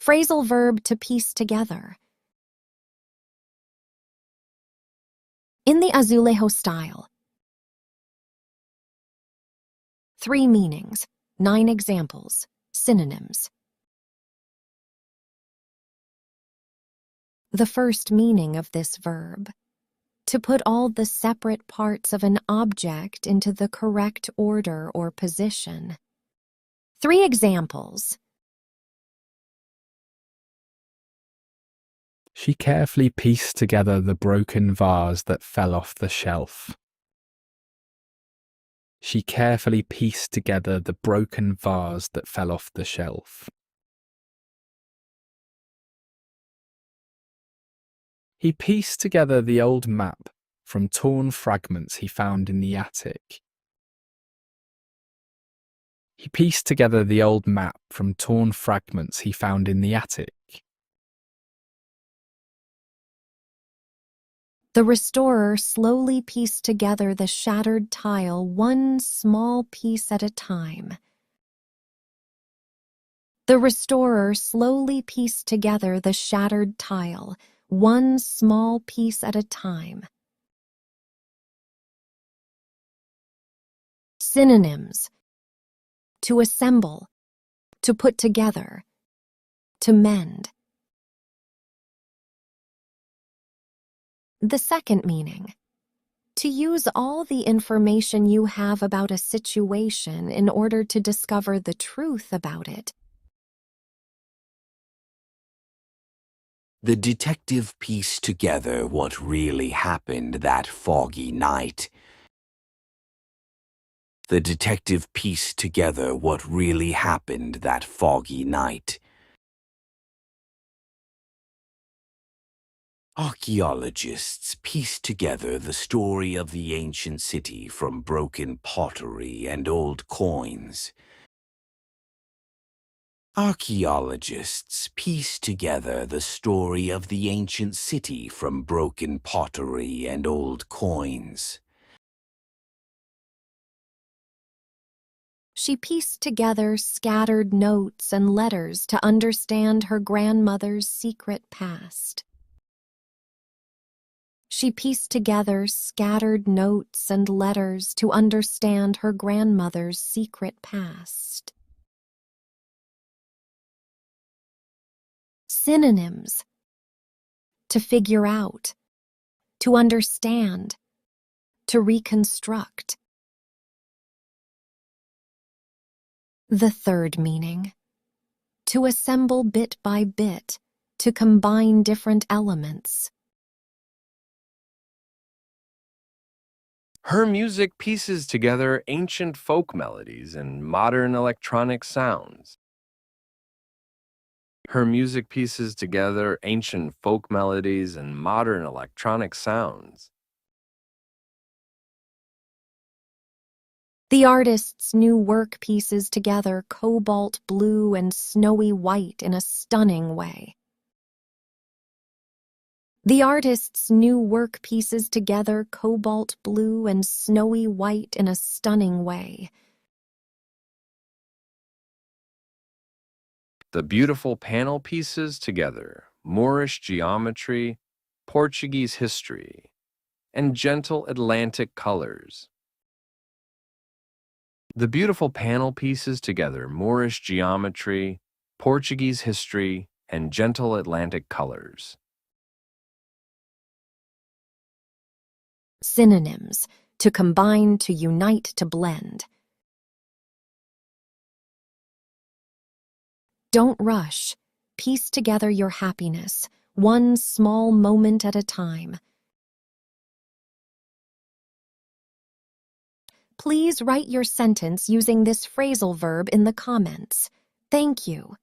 Phrasal verb to piece together. In the azulejo style. 3 meanings, 9 examples, synonyms. The first meaning of this verb: to put all the separate parts of an object into the correct order or position. 3 examples. She carefully pieced together the broken vase that fell off the shelf. She carefully pieced together the broken vase that fell off the shelf. He pieced together the old map from torn fragments he found in the attic. He pieced together the old map from torn fragments he found in the attic. The restorer slowly pieced together the shattered tile one small piece at a time. The restorer slowly pieced together the shattered tile one small piece at a time. Synonyms: to assemble, to put together, to mend. The second meaning: to use all the information you have about a situation in order to discover the truth about it. The detective pieced together what really happened that foggy night. The detective pieced together what really happened that foggy night. Archaeologists pieced together the story of the ancient city from broken pottery and old coins. Archaeologists pieced together the story of the ancient city from broken pottery and old coins. She pieced together scattered notes and letters to understand her grandmother's secret past. She pieced together scattered notes and letters to understand her grandmother's secret past. Synonyms: to figure out, to understand, to reconstruct. The third meaning: to assemble bit by bit, to combine different elements. Her music pieces together ancient folk melodies and modern electronic sounds. Her music pieces together ancient folk melodies and modern electronic sounds. The artist's new work pieces together cobalt blue and snowy white in a stunning way. The artist's new work pieces together cobalt blue and snowy white in a stunning way. The beautiful panel pieces together Moorish geometry, Portuguese history, and gentle Atlantic colors. The beautiful panel pieces together Moorish geometry, Portuguese history, and gentle Atlantic colors. Synonyms: to combine, to unite, to blend. Don't rush. Piece together your happiness, one small moment at a time. Please write your sentence using this phrasal verb in the comments. Thank you.